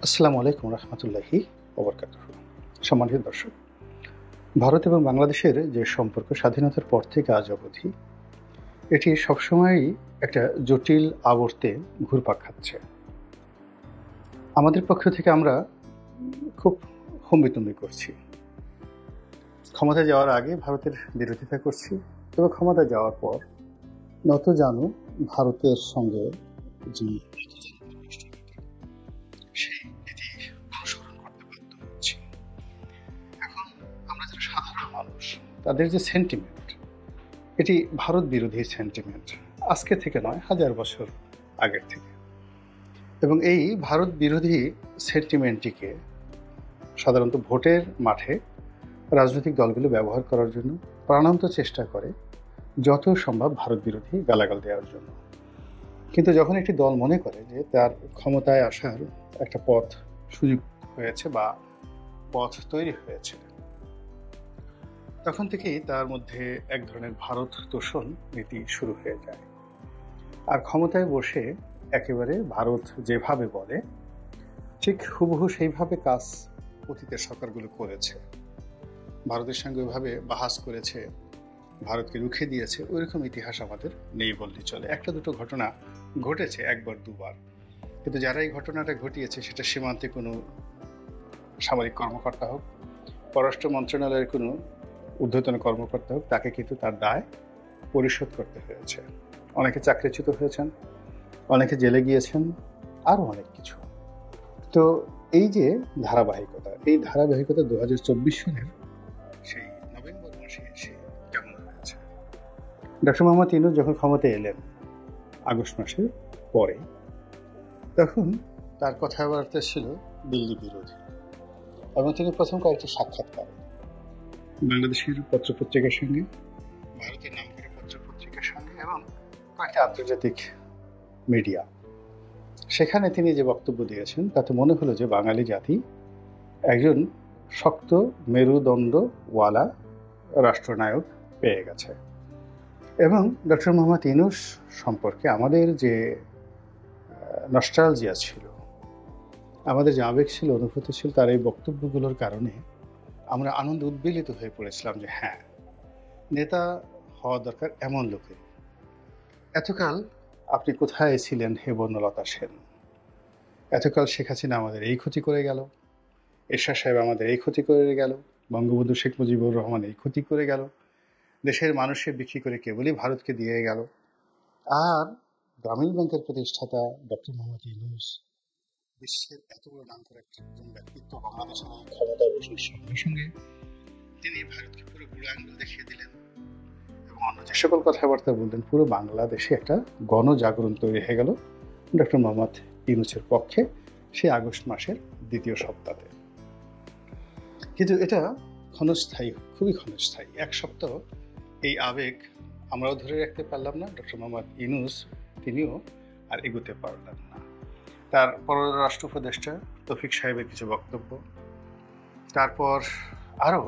আসসালামু আলাইকুম রহমতুল্লাহি ওবরকাতুহু। সম্মানিত দর্শক, ভারত এবং বাংলাদেশের যে সম্পর্ক স্বাধীনতার পর থেকে আজ অবধি, এটি সবসময়ই একটা জটিল আবর্তে ঘুরপাক খাচ্ছে। আমাদের পক্ষ থেকে আমরা খুব হম্বিতম্বি করছি, ক্ষমতায় যাওয়ার আগে ভারতের বিরোধিতা করছি এবং ক্ষমতায় যাওয়ার পর নত জানু ভারতের সঙ্গে যে সেই নীতি অনুসরণ করতে বাধ্য হচ্ছি। এখন আমরা যারা সাধারণ মানুষ, তাদের যে সেন্টিমেন্ট, এটি ভারত বিরোধী সেন্টিমেন্ট, আজকে থেকে নয়, হাজার বছর আগের থেকে। এবং এই ভারত বিরোধী সেন্টিমেন্টটিকে সাধারণত ভোটের মাঠে রাজনৈতিক দলগুলো ব্যবহার করার জন্য প্রাণান্ত চেষ্টা করে, যত সম্ভব ভারত বিরোধী গালাগাল দেওয়ার জন্য। কিন্তু যখন একটি দল মনে করে যে তার ক্ষমতায় আসার একটা পথ সুযোগ হয়েছে বা পথ তৈরি হয়েছে, তখন থেকেই তার মধ্যে এক ধরনের ভারত তোষণ নীতি শুরু হয়ে যায়। আর ক্ষমতায় বসে একেবারে ভারত যেভাবে বলে ঠিক হুবহু সেইভাবে কাজ অতীতের সরকারগুলো করেছে। ভারতের সঙ্গে ওইভাবে বাহাস করেছে, ভারতকে রুখে দিয়েছে, ওইরকম ইতিহাস আমাদের নেই বললেই চলে। একটা দুটো ঘটনা ঘটেছে, একবার দুবার, কিন্তু যারা এই ঘটনাটা ঘটিয়েছে সেটা সীমান্তে কোনো সামরিক কর্মকর্তা হোক, পররাষ্ট্র মন্ত্রণালয়ের কোনো ঊর্ধ্বতন কর্মকর্তা হোক, তাকে কিন্তু তার দায় পরিশোধ করতে হয়েছে। অনেকে চাকরিচ্যুত হয়েছেন, অনেকে জেলে গিয়েছেন, আরও অনেক কিছু। তো এই যে ধারাবাহিকতা, এই ধারাবাহিকতা 2024 সালের সেই নভেম্বর মাসে এসে কেমন হয়েছে। ডক্টর মোহাম্মদ ইউনূস যখন ক্ষমতায় এলেন আগস্ট মাসের পরে, তখন তার কথাবার্তা ছিল দিল্লি বিরোধী, এবং তিনি প্রথম কয়েকটি সাক্ষাৎকার বাংলাদেশের পত্রপত্রিকার সঙ্গে, ভারতের নাম করে পত্রপত্রিকার সঙ্গে এবং কয়েকটি আন্তর্জাতিক মিডিয়া, সেখানে তিনি যে বক্তব্য দিয়েছেন তাতে মনে হলো যে বাঙালি জাতি একজন শক্ত মেরুদণ্ডওয়ালা রাষ্ট্রনায়ক পেয়ে গেছে। এবং ডক্টর মোহাম্মদ ইউনূস সম্পর্কে আমাদের যে নস্টালজিয়া ছিল, আমাদের যে আবেগ ছিল, অনুভূতি ছিল, তার এই বক্তব্যগুলোর কারণে আমরা আনন্দ উদ্বেলিত হয়ে পড়েছিলাম যে হ্যাঁ, নেতা হওয়া দরকার এমন লোকের। এতকাল আপনি কোথায় ছিলেন হে বর্ণলতা সেন? এতকাল শেখ হাসিনা আমাদের এই ক্ষতি করে গেল, এরশাদ সাহেব আমাদের এই ক্ষতি করে গেল, বঙ্গবন্ধু শেখ মুজিবুর রহমান এই ক্ষতি করে গেল, দেশের মানুষকে বিক্রি করে কেবলই ভারতকে দিয়ে গেল। আর গ্রামীণ ব্যাংকের প্রতিষ্ঠাতা ডক্টর মোহাম্মদ ইউনূস, বিশ্বের এত বড় নাম করা একজন ব্যক্তিত্ব, বাংলাদেশের ক্ষমতায় বসার সঙ্গে সঙ্গে তিনি ভারতকে পুরো বুড়ো আঙুল দেখিয়ে দিলেন এবং অন্য যে সকল কথাবার্তা বললেন, পুরো বাংলাদেশে একটা গণজাগরণ তৈরি হয়ে গেল ডক্টর মোহাম্মদ ইউনূসের পক্ষে সেই আগস্ট মাসের দ্বিতীয় সপ্তাহে। কিন্তু এটা ক্ষণস্থায়ী, খুবই ক্ষণস্থায়ী। এক সপ্তাহ এই আবেগ আমরাও ধরে রাখতে পারলাম না, ডক্টর মোহাম্মদ ইউনূস তিনিও আর এগোতে পারলেন না। তার পররাষ্ট্র উপদেষ্টা তৌফিক সাহেবের কিছু বক্তব্য, তারপর আরও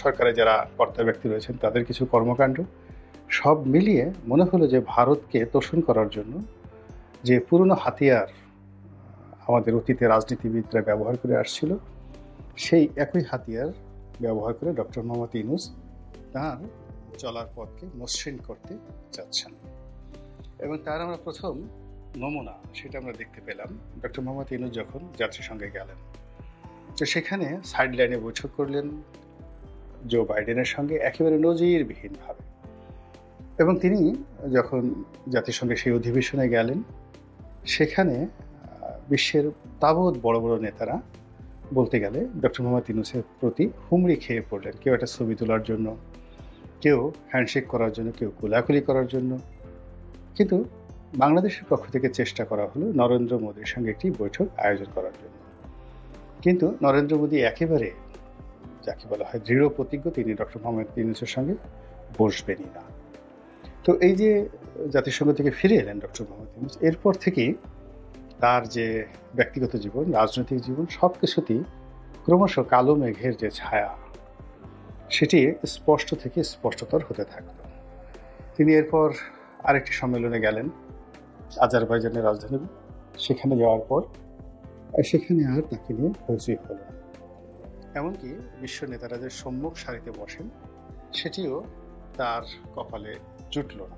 সরকারে যারা কর্তা ব্যক্তি রয়েছেন তাদের কিছু কর্মকাণ্ড, সব মিলিয়ে মনে হলো যে ভারতকে তোষণ করার জন্য যে পুরনো হাতিয়ার আমাদের অতীতে রাজনীতিবিদরা ব্যবহার করে আসছিল, সেই একই হাতিয়ার ব্যবহার করে ডক্টর মোহাম্মদ ইউনূস তার চলার পথকে মসৃণ করতে চাচ্ছেন। এবং তার আমরা প্রথম নমুনা সেটা আমরা দেখতে পেলাম ডক্টর মোহাম্মদ ইউনূস যখন জাতিসংঘে গেলেন। তো সেখানে সাইড লাইনে বৈঠক করলেন জো বাইডেনের সঙ্গে একেবারে নজিরবিহীনভাবে। এবং তিনি যখন জাতিসংঘে সেই অধিবেশনে গেলেন, সেখানে বিশ্বের তাবৎ বড় বড় নেতারা বলতে গেলে ডক্টর মোহাম্মদ ইউনূসের প্রতি হুমড়ি খেয়ে পড়লেন। কেউ একটা ছবি তোলার জন্য, কেউ হ্যান্ডশেক করার জন্য, কেউ কোলাকুলি করার জন্য। কিন্তু বাংলাদেশের পক্ষ থেকে চেষ্টা করা হলো নরেন্দ্র মোদীর সঙ্গে একটি বৈঠক আয়োজন করার জন্য। কিন্তু নরেন্দ্র মোদী একেবারে যাকে বলা হয় দৃঢ় প্রতিজ্ঞ, তিনি ডক্টর মোহাম্মদ ইউনূসের সঙ্গে বসবেনই না। তো এই যে জাতিসংঘ থেকে ফিরে এলেন ডক্টর মোহাম্মদ ইউনূস, এরপর থেকেই তার যে ব্যক্তিগত জীবন, রাজনৈতিক জীবন, সব কিছুতেই ক্রমশ কালো মেঘের যে ছায়া, সেটি স্পষ্ট থেকে স্পষ্টতর হতে থাকল। তিনি এরপর আরেকটি সম্মেলনে গেলেন আজারবাইজানের রাজধানী। সেখানে যাওয়ার পর সেখানে আর তাকে নিয়ে হইচই হলো না। এমনকি বিশ্ব নেতারা যে সম্মুখ সারিতে বসেন সেটিও তার কপালে জুটল না।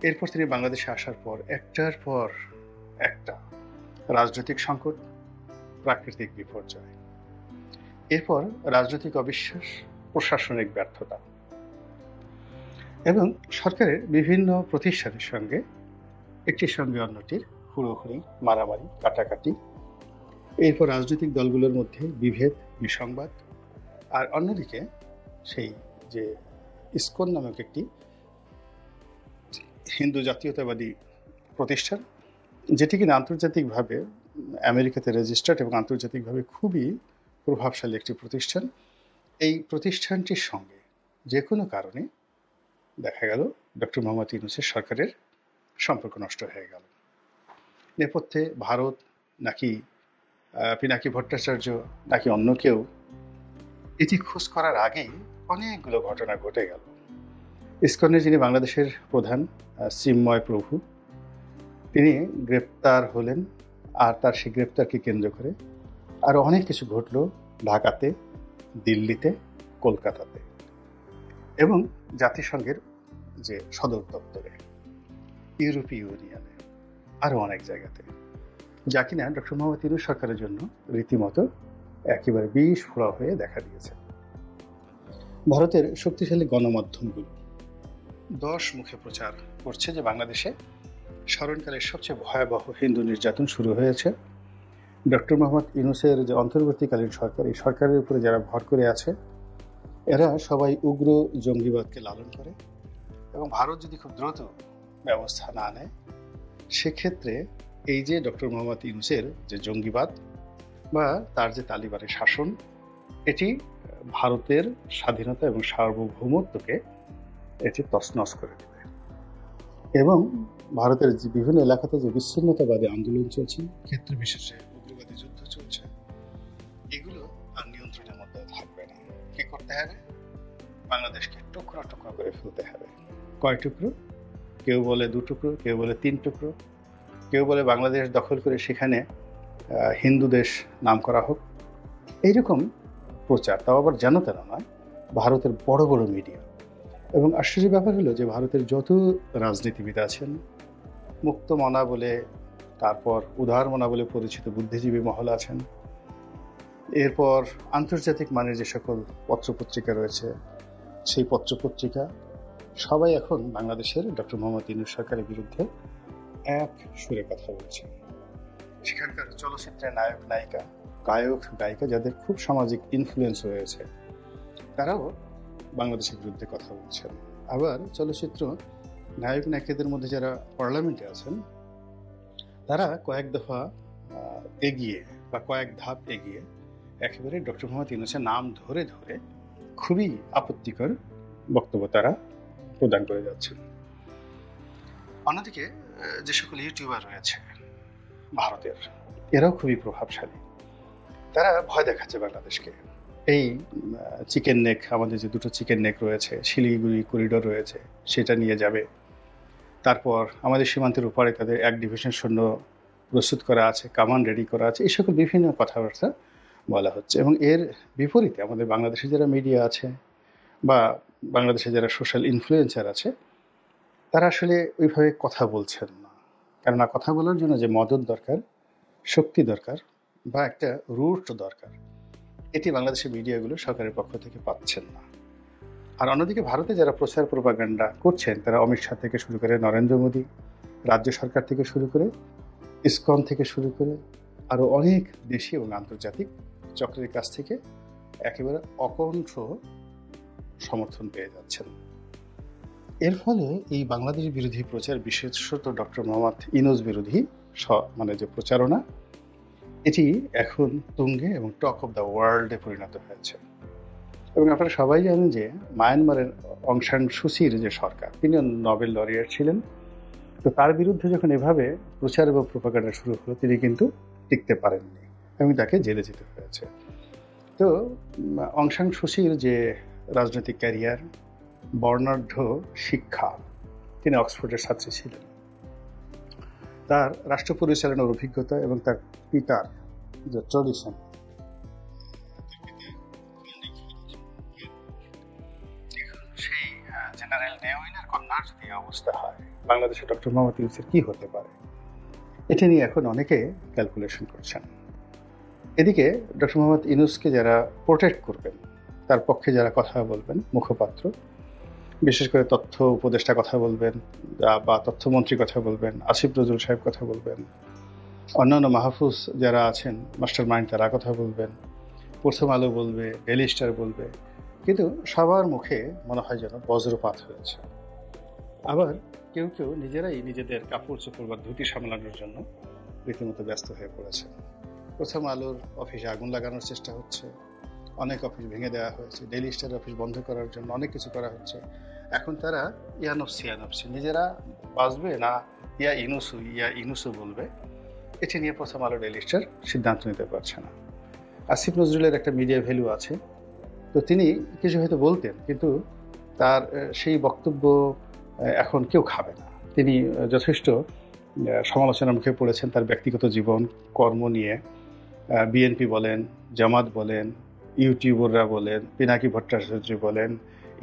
এরপর তিনি বাংলাদেশে আসার পর একটার পর একটা রাজনৈতিক সংকট, প্রাকৃতিক বিপর্যয়, এরপর রাজনৈতিক অবিশ্বাস, প্রশাসনিক ব্যর্থতা এবং সরকারের বিভিন্ন প্রতিষ্ঠানের সঙ্গে একটির সঙ্গে অন্যটির হুড়োহুড়ি, মারামারি, কাটাকাটি, এরপর রাজনৈতিক দলগুলোর মধ্যে বিভেদ, বিসংবাদ, আর অন্যদিকে সেই যে ইসকন নামক একটি হিন্দু জাতীয়তাবাদী প্রতিষ্ঠান, যেটি কিনা আন্তর্জাতিকভাবে আমেরিকাতে রেজিস্টার্ড এবং আন্তর্জাতিকভাবে খুবই প্রভাবশালী একটি প্রতিষ্ঠান, এই প্রতিষ্ঠানটির সঙ্গে যে কোনো কারণে দেখা গেল ডক্টর মোহাম্মদ ইউনূসের সরকারের সম্পর্ক নষ্ট হয়ে গেল। নেপথ্যে ভারত নাকি পিনাকি ভট্টাচার্য নাকি অন্য কেউ, এটি খোঁজ করার আগেই অনেকগুলো ঘটনা ঘটে গেল। ইসকনের যিনি বাংলাদেশের প্রধান চিন্ময় প্রভু, তিনি গ্রেপ্তার হলেন, আর তার সেই গ্রেপ্তারকে কেন্দ্র করে আরো অনেক কিছু ঘটল ঢাকাতে, দিল্লিতে, কলকাতাতে এবং জাতিসংঘের যে সদর দপ্তরে, ইউরোপীয় ইউনিয়নে, আরো অনেক জায়গাতে, যা কিনা ডক্টর মোহাম্মদ ইউনূস সরকারের জন্য রীতিমতো একেবারে বিষ ফোড়া হয়ে দেখা দিয়েছে। ভারতের শক্তিশালী গণমাধ্যমগুলো 10 মুখে প্রচার করছে যে বাংলাদেশে স্মরণকালের সবচেয়ে ভয়াবহ হিন্দু নির্যাতন শুরু হয়েছে। ডক্টর মোহাম্মদ ইউনূসের যে অন্তর্বর্তীকালীন সরকার, এই সরকারের উপরে যারা ভর করে আছে, এরা সবাই উগ্র জঙ্গিবাদকে লালন করে এবং ভারত যদি খুব দ্রুত ব্যবস্থা না নেয়, সেক্ষেত্রে এই যে ডক্টর মোহাম্মদ ইউনূসের যে জঙ্গিবাদ বা তার যে তালিবানের শাসন, এটি ভারতের স্বাধীনতা এবং সার্বভৌমত্বকে এটি তছনছ করে দেবে এবং ভারতের যে বিভিন্ন এলাকাতে যে বিচ্ছিন্নতাবাদী আন্দোলন চলছে, ক্ষেত্র বিশেষে উগ্রবাদী যুদ্ধ চলছে, এগুলো আর নিয়ন্ত্রণের মধ্যে থাকবে না। কি করতে হবে? বাংলাদেশকে টুকরো টুকরো করে ফেলতে হবে। কয় টুকরো? কেউ বলে 2 টুকরো, কেউ বলে 3 টুকরো, কেউ বলে বাংলাদেশ দখল করে সেখানে হিন্দু দেশ নাম করা হোক। এইরকম প্রচার, তাও আবার যেন তেন নয়, ভারতের বড় বড় মিডিয়া। এবং আশ্চর্যের ব্যাপার হলো যে ভারতের যত রাজনীতিবিদ আছেন, মুক্ত মনা বলে, তারপর উদার মনা বলে পরিচিত বুদ্ধিজীবী মহল আছেন, এরপর আন্তর্জাতিক মানের যে সকল পত্রপত্রিকা রয়েছে, সেই পত্রপত্রিকা সবাই এখন বাংলাদেশের ডক্টর মোহাম্মদ ইউনূস সরকারের বিরুদ্ধে এক সুরে কথা বলছে। সেখানকার চলচ্চিত্রের নায়ক নায়িকা, গায়ক গায়িকা, যাদের খুব সামাজিক ইনফ্লুয়েন্স রয়েছে, তারাও বাংলাদেশের বিরুদ্ধে কথা বলছেন। আবার চলচ্চিত্র নায়ক নায়িকাদের মধ্যে যারা পার্লামেন্টে আছেন, তারা কয়েক দফা এগিয়ে বা কয়েক ধাপ এগিয়ে একেবারে ডক্টর মোহাম্মদ ইউনূসের নাম ধরে ধরে খুবই আপত্তিকর বক্তব্য তারা প্রদান করে যাচ্ছেন। অন্যদিকে যে সকল ইউটিউবার রয়েছে ভারতের, এরাও খুবই প্রভাবশালী, তারা ভয় দেখাচ্ছে বাংলাদেশকে। এই চিকেন নেক, আমাদের যে 2টো চিকেন নেক রয়েছে, শিলিগুড়ি করিডোর রয়েছে, সেটা নিয়ে যাবে। তারপর আমাদের সীমান্তের উপরে তাদের 1 ডিভিশন সৈন্য প্রস্তুত করা আছে, কামান রেডি করা আছে, এই সকল বিভিন্ন কথাবার্তা বলা হচ্ছে। এবং এর বিপরীতে আমাদের বাংলাদেশে যারা মিডিয়া আছে বা বাংলাদেশে যারা সোশ্যাল ইনফ্লুয়েন্সার আছে, তারা আসলে ওইভাবে কথা বলছেন না। কেননা কথা বলার জন্য যে মদত দরকার, শক্তি দরকার বা একটা রুট দরকার, এটি বাংলাদেশের মিডিয়াগুলো সরকারের পক্ষ থেকে পাচ্ছেন না। আর অন্যদিকে ভারতে যারা প্রচার প্রপাগান্ডা করছেন, তারা অমিত শাহ থেকে শুরু করে নরেন্দ্র মোদী, রাজ্য সরকার থেকে শুরু করে, ইসকন থেকে শুরু করে আরও অনেক দেশি এবং আন্তর্জাতিক চক্রের কাছ থেকে একেবারে অকণ্ঠ সমর্থন পেয়ে যাচ্ছেন। এর ফলে এই বাংলাদেশ বিরোধী প্রচার, বিশেষত ডক্টর মোহাম্মদ ইউনূস বিরোধী মানে যে প্রচারণা, এটি এখন তুঙ্গে এবং টক অফ দ্য ওয়ার্ল্ডে পরিণত হয়েছে। এবং আপনারা সবাই জানেন যে মায়ানমারের অং সান সুচির যে সরকার, তিনি নোবেল লরিয়েট ছিলেন। তো তার বিরুদ্ধে যখন এভাবে প্রচার এবং প্রপাগান্ডা শুরু হলো, তিনি কিন্তু টিকতে পারেননি এবং তাকে জেলে যেতে হয়েছে। তো অং সান সুচির যে রাজনৈতিক ক্যারিয়ার, বর্ণাঢ্য শিক্ষা, তিনি অক্সফোর্ডের ছাত্রী ছিলেন। তার রাষ্ট্র পরিচালনার অভিজ্ঞতা এবং তার পিতার যে ট্র্যাডিশন, সেই জেনারেল নেওয়াইনের কন্যার যদি অবস্থা হয়, বাংলাদেশে ডক্টর মোহাম্মদ ইউনূসের কি হতে পারে, এটা নিয়ে এখন অনেকে ক্যালকুলেশন করছেন। এদিকে ডক্টর মোহাম্মদ ইউনূসকে যারা প্রোটেক্ট করবেন, তার পক্ষে যারা কথা বলবেন, মুখপাত্র, বিশেষ করে তথ্য উপদেষ্টা কথা বলবেন বা তথ্যমন্ত্রী কথা বলবেন, আসিফ নজরুল সাহেব কথা বলবেন, অন্যান্য মাহফুজ যারা আছেন মাস্টার মাইন্ড তারা কথা বলবেন, প্রথম আলো বলবে, ডেইলি স্টার বলবে, কিন্তু সবার মুখে মনে হয় যেন বজ্রপাত হয়েছে। আবার কেউ কেউ নিজেরাই নিজেদের কাপড় চোপড় বা ধুতি সামলানোর জন্য রীতিমতো ব্যস্ত হয়ে পড়েছে। প্রথম আলোর অফিসে আগুন লাগানোর চেষ্টা হচ্ছে, অনেক অফিস ভেঙে দেওয়া হয়েছে, ডেইলি স্টারের অফিস বন্ধ করার জন্য অনেক কিছু করা হচ্ছে। এখন তারা ইয়ানফসি নিজেরা বাঁচবে না ইনুসু বলবে, এটি নিয়ে প্রথম আলো ডেইলি স্টার সিদ্ধান্ত নিতে পারছে না। আসিফ নজরুলের একটা মিডিয়া ভ্যালু আছে, তো তিনি কিছু হয়তো বলতেন, কিন্তু তার সেই বক্তব্য এখন কেউ খাবে না। তিনি যথেষ্ট সমালোচনার মুখে পড়েছেন তার ব্যক্তিগত জীবন কর্ম নিয়ে। বিএনপি বলেন, জামাত বলেন, ইউটিউবাররা বলেন, পিনাকি ভট্টাচার্য বলেন,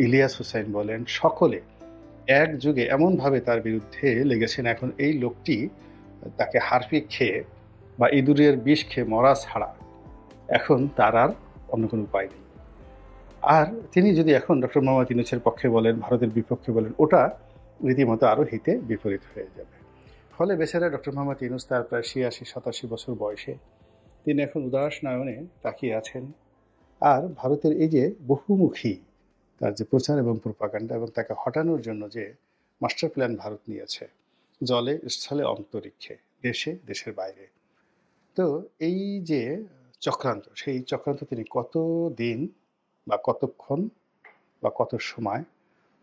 ইলিয়াস হোসেন বলেন, সকলে এক যুগে এমনভাবে তার বিরুদ্ধে লেগেছেন, এখন এই লোকটি তাকে হারপিক খেয়ে বা ইঁদুরের বিষ খেয়ে মরা ছাড়া এখন তার আর অন্য কোনো উপায় নেই। আর তিনি যদি এখন ডক্টর মোহাম্মদ ইউনূসের পক্ষে বলেন, ভারতের বিপক্ষে বলেন, ওটা রীতিমতো আরও হিতে বিপরীত হয়ে যাবে। ফলে বেচারা ডক্টর মোহাম্মদ ইউনূস তার প্রায় ৮৬-৮৭ বছর বয়সে তিনি এখন উদাস নয়নে তাকিয়ে আছেন। আর ভারতের এই যে বহুমুখী তার যে প্রচার এবং প্রোপাগান্ডা এবং তাকে হটানোর জন্য যে মাস্টার প্ল্যান ভারত নিয়েছে, জলে, স্থলে, অন্তরিক্ষে, দেশে, দেশের বাইরে, তো এই যে চক্রান্ত, সেই চক্রান্ত তিনি কত দিন বা কতক্ষণ বা কত সময়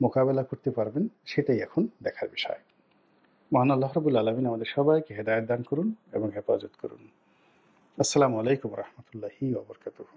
মোকাবেলা করতে পারবেন, সেটাই এখন দেখার বিষয়। মহান আল্লাহ রাব্বুল আলামিন আমাদের সবাইকে হেদায়েত দান করুন এবং হেফাজত করুন। আসসালামু আলাইকুম রহমতুল্লাহি ওয়া বারাকাতুহু।